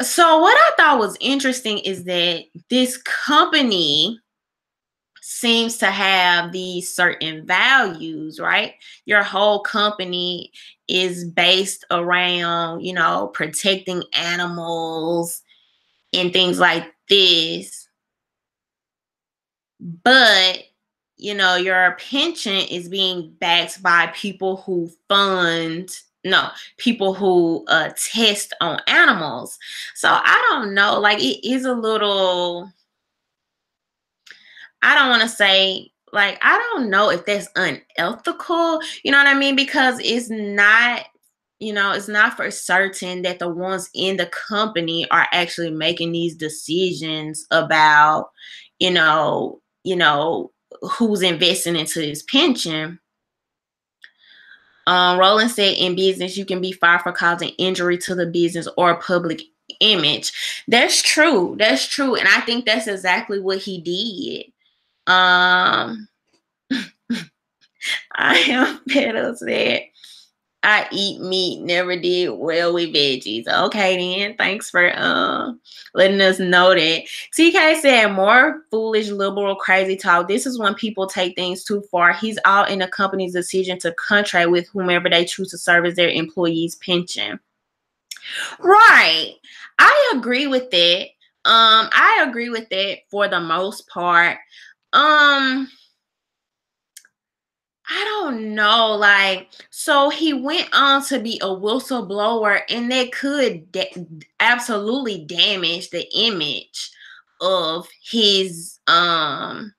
So what I thought was interesting is that this company seems to have these certain values, right? Your whole company is based around, you know, protecting animals and things like this. But you know, your pension is being backed by people who people who test on animals. So I don't know, like it is a little, I don't want to say, like, I don't know if that's unethical, you know what I mean? Because it's not, you know, it's not for certain that the ones in the company are actually making these decisions about, you know, who's investing into his pension. Roland said, in business, you can be fired for causing injury to the business or public image. That's true. That's true. And I think that's exactly what he did. I am better said, I eat meat, never did well with veggies. Okay, then. Thanks for letting us know that. TK said, more foolish, liberal, crazy talk. This is when people take things too far. He's all in the company's decision to contract with whomever they choose to serve as their employee's pension. Right. I agree with that. I agree with that for the most part. I don't know, like, so he went on to be a whistleblower, and that could absolutely damage the image of his so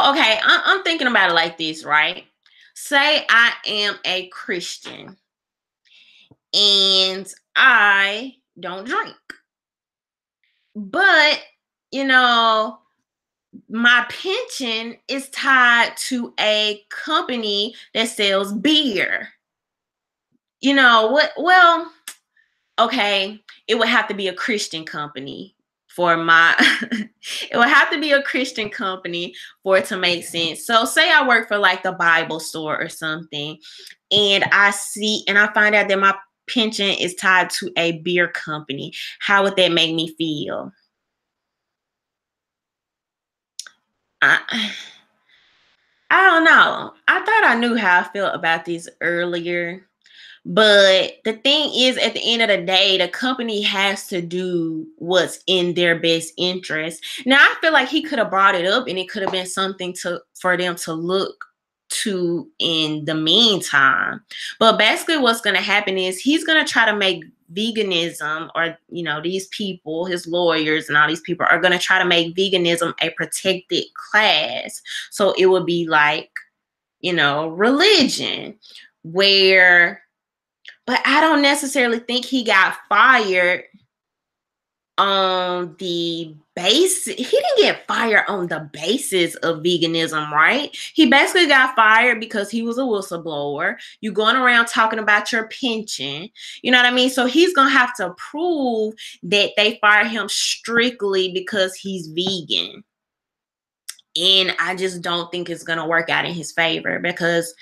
okay, I'm thinking about it like this, right? Say I am a Christian and I don't drink, but you know, my pension is tied to a company that sells beer. You know what? Well, okay, it would have to be a Christian company for my it would have to be a Christian company for it to make sense. So say I work for like the Bible store or something, and I find out that my pension is tied to a beer company. How would that make me feel? I don't know. I thought I knew how I felt about this earlier. But the thing is, at the end of the day, the company has to do what's in their best interest. Now, I feel like he could have brought it up and it could have been something for them to look to in the meantime. But basically what's going to happen is he's going to try to make veganism, or these people, his lawyers and all these people are going to try to make veganism a protected class. So it would be like, religion, but I don't necessarily think he got fired on the basis. He didn't get fired on the basis of veganism, right? He basically got fired because he was a whistleblower. You going around talking about your pension, you know what I mean? So he's gonna have to prove that they fired him strictly because he's vegan. And I just don't think it's gonna work out in his favor, because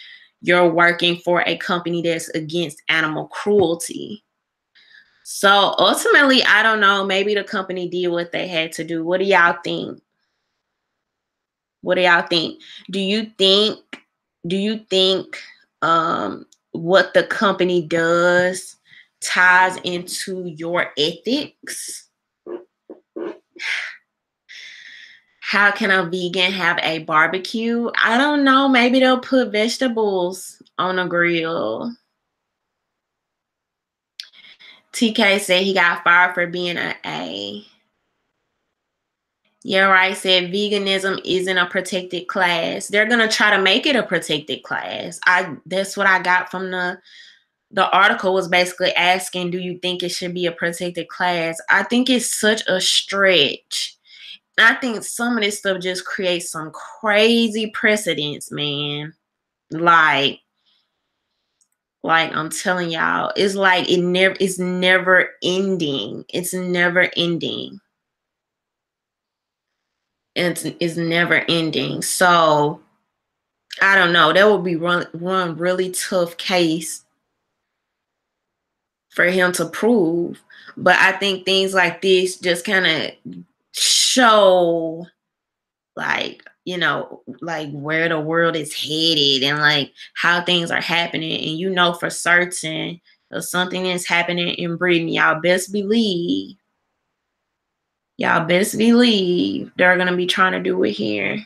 you're working for a company that's against animal cruelty. So ultimately, I don't know. Maybe the company did what they had to do. What do y'all think? What do y'all think? Do you think what the company does ties into your ethics? How can a vegan have a barbecue? I don't know. Maybe they'll put vegetables on a grill. TK said he got fired for being an A. Yeah, right. Said veganism isn't a protected class. They're gonna try to make it a protected class. That's what I got from the article, was basically asking, do you think it should be a protected class? I think it's such a stretch. I think some of this stuff just creates some crazy precedents, man. Like I'm telling y'all, it's like it's never ending. It's never ending. It's never ending. So I don't know. That would be one really tough case for him to prove. But I think things like this just kind of show, like where the world is headed, and like how things are happening. And for certain, if something is happening in Britain, y'all best believe they're gonna be trying to do it here.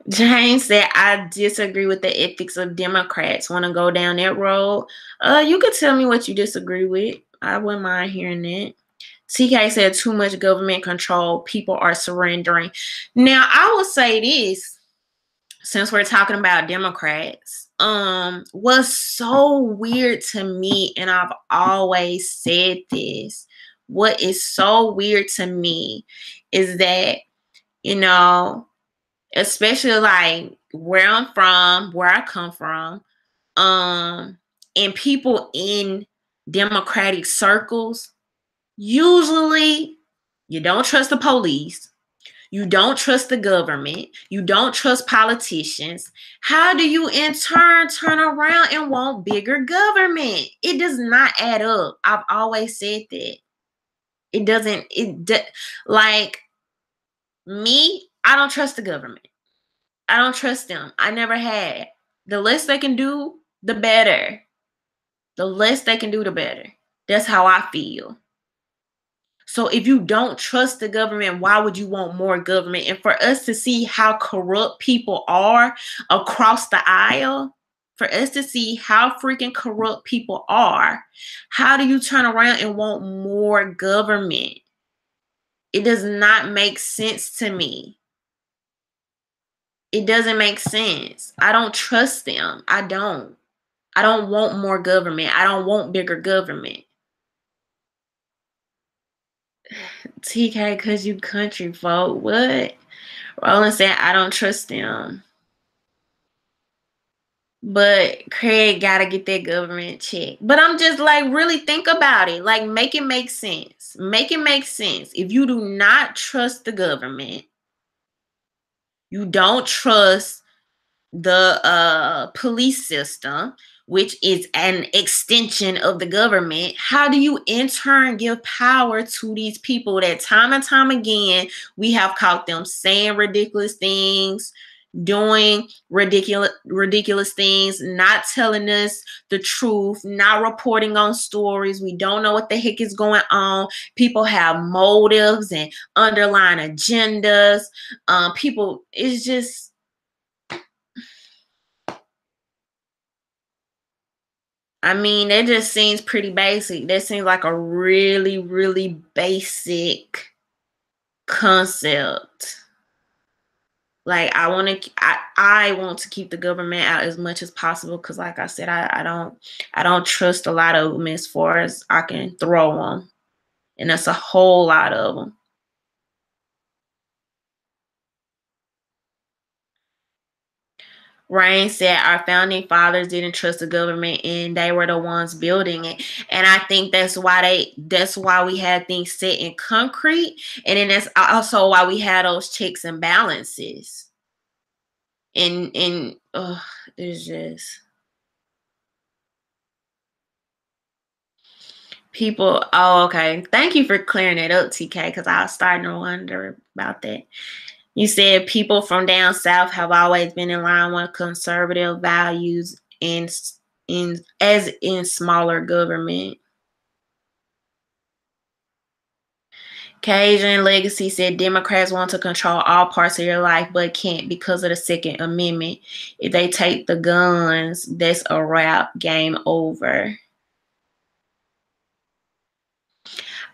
James said, I disagree with the ethics of Democrats. Want to go down that road? You could tell me what you disagree with. I wouldn't mind hearing that. TK said, too much government control. People are surrendering. Now, I will say this, since we're talking about Democrats, what's so weird to me, and I've always said this, what is so weird to me is that, especially like where I'm from, where I come from, and people in Democratic circles, usually you don't trust the police, you don't trust the government, you don't trust politicians. How do you in turn around and want bigger government? It does not add up. I've always said that. It doesn't, like me, I don't trust the government. I don't trust them. I never had. The less they can do, the better. The less they can do, the better. That's how I feel. So if you don't trust the government, why would you want more government? And for us to see how corrupt people are across the aisle, for us to see how freaking corrupt people are, how do you turn around and want more government? It does not make sense to me. It doesn't make sense. I don't trust them. I don't want more government. I don't want bigger government. TK, cause you country folk. What? Roland said, I don't trust them. But Craig gotta get that government check. But I'm just like, really think about it. Like, make it make sense. Make it make sense. If you do not trust the government, you don't trust the police system, which is an extension of the government, how do you in turn give power to these people that time and time again we have caught them saying ridiculous things, doing ridiculous things, not telling us the truth, not reporting on stories? We don't know what the heck is going on. People have motives and underlying agendas. People, it's just, I mean, that just seems pretty basic. That seems like a really, really basic concept. Like I want to keep the government out as much as possible because, like I said, I don't trust a lot of them as far as I can throw them, and that's a whole lot of them. Rain said our founding fathers didn't trust the government and they were the ones building it. And I think that's why we had things set in concrete. And then that's also why we had those checks and balances. And there's just people. Oh, okay. Thank you for clearing it up, TK, because I was starting to wonder about that. You said people from down south have always been in line with conservative values in smaller government. Cajun Legacy said Democrats want to control all parts of your life but can't because of the Second Amendment. If they take the guns, that's a wrap. Game over.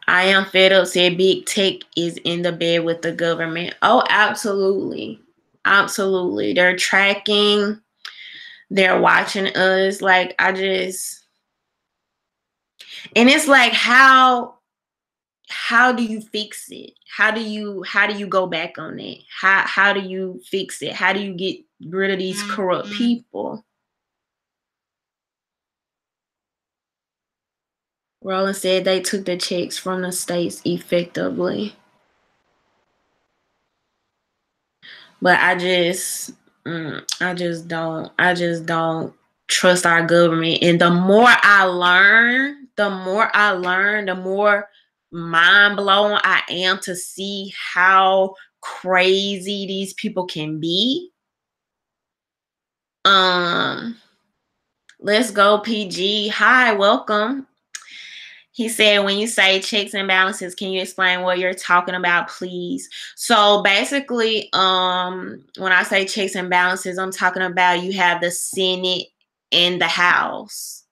I am fed up said big tech is in the bed with the government. Oh, absolutely. Absolutely. They're tracking. They're watching us. Like, and it's like, how do you fix it? How do you go back on it? How do you fix it? How do you get rid of these corrupt people? Roland said they took the checks from the states effectively. But I just don't trust our government. And the more I learn, the more mind blown I am to see how crazy these people can be. Let's go, PG. Hi, welcome. He said, when you say checks and balances, can you explain what you're talking about, please? So basically, when I say checks and balances, I'm talking about you have the Senate and the House.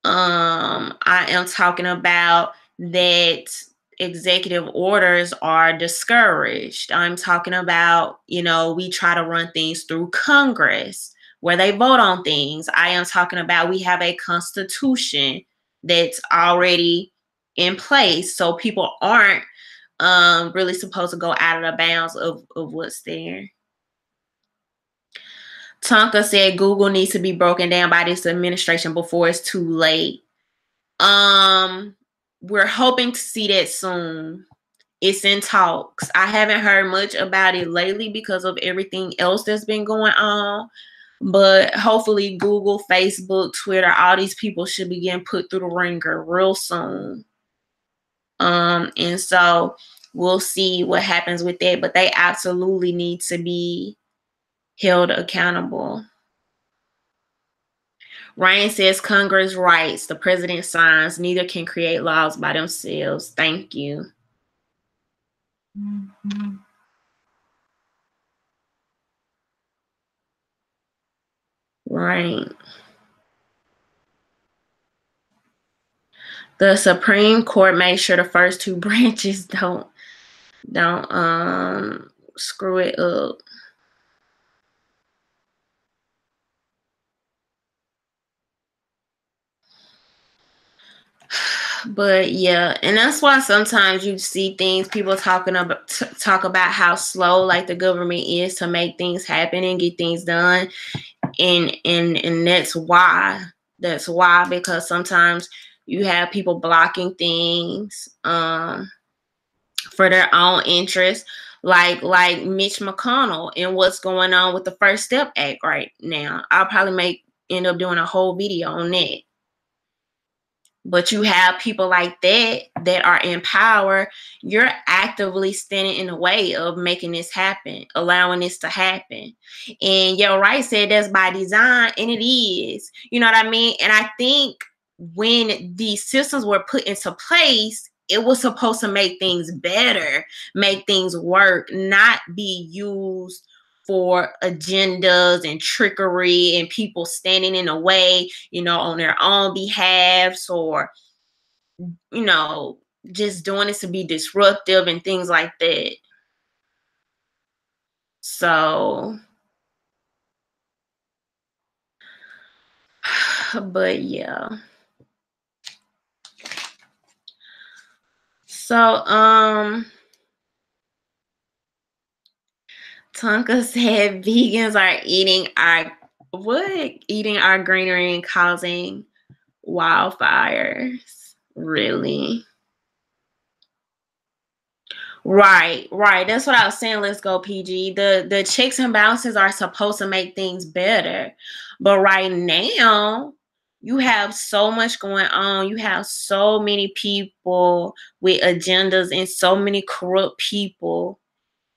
I am talking about that executive orders are discouraged. I'm talking about, we try to run things through Congress where they vote on things. I am talking about we have a constitution that's already in place. So people aren't really supposed to go out of the bounds of what's there. Tonka said Google needs to be broken down by this administration before it's too late. We're hoping to see that soon. It's in talks. I haven't heard much about it lately because of everything else that's been going on. But hopefully Google, Facebook, Twitter, all these people should be getting put through the ringer real soon. And so we'll see what happens with that. But they absolutely need to be held accountable. Ryan says Congress writes, the president signs, neither can create laws by themselves. Thank you. Mm-hmm. Right. The Supreme Court makes sure the first two branches don't screw it up. But yeah, and that's why sometimes you see things, people talk about how slow like the government is to make things happen and get things done. And that's why, because sometimes you have people blocking things for their own interest, like Mitch McConnell and what's going on with the First Step Act right now. I'll probably end up doing a whole video on that. But you have people like that are in power. You're actively standing in the way of making this happen, allowing this to happen. And Yo Right said that's by design, and it is. You know what I mean? And I think when these systems were put into place, it was supposed to make things better, make things work, not be used for agendas and trickery and people standing in the way, you know, on their own behalves, or, you know, just doing this to be disruptive and things like that. So, but yeah. So, Tonka said vegans are eating our greenery and causing wildfires. Really? Right. That's what I was saying. Let's go, PG. The checks and balances are supposed to make things better. But right now, you have so much going on. You have so many people with agendas and so many corrupt people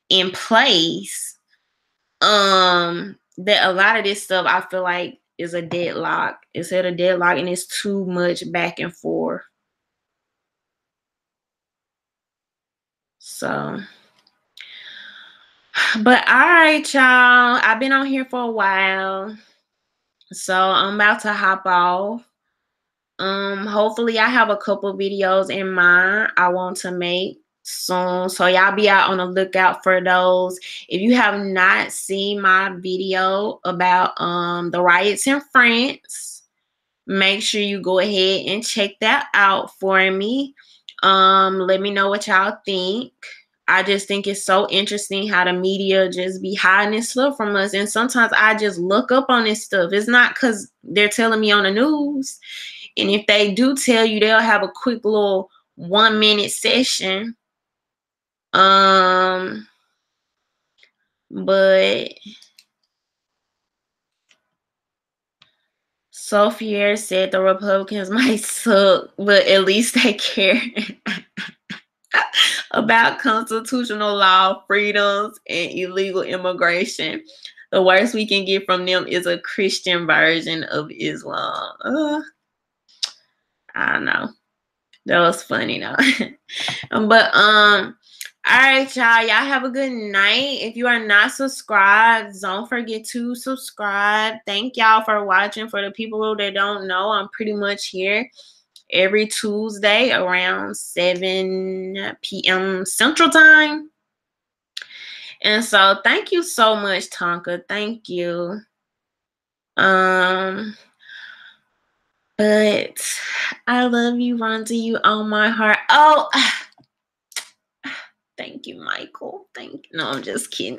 in place. That a lot of this stuff I feel like is a deadlock. It's at a deadlock and it's too much back and forth. So, but all right, y'all. I've been on here for a while. So I'm about to hop off. Hopefully I have a couple videos in mind I want to make soon. So y'all be out on the lookout for those. If you have not seen my video about the riots in France, make sure you go ahead and check that out for me. Let me know what y'all think. I just think it's so interesting how the media just be hiding this stuff from us. And sometimes I just look up on this stuff. It's not because they're telling me on the news. And if they do tell you, they'll have a quick little 1-minute session. But Sophia said the Republicans might suck, but at least they care about constitutional law, freedoms, and illegal immigration. The worst we can get from them is a Christian version of Islam. I don't know. That was funny though. But all right, y'all. Y'all have a good night. If you are not subscribed, don't forget to subscribe. Thank y'all for watching. For the people that don't know, I'm pretty much here every Tuesday around 7 p.m. Central Time. And so thank you so much, Tonka. Thank you. But I love you, Rhonda. You on my heart. Oh, thank you, Michael. Thank you. No, I'm just kidding.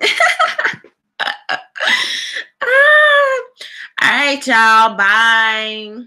All right, y'all. Bye.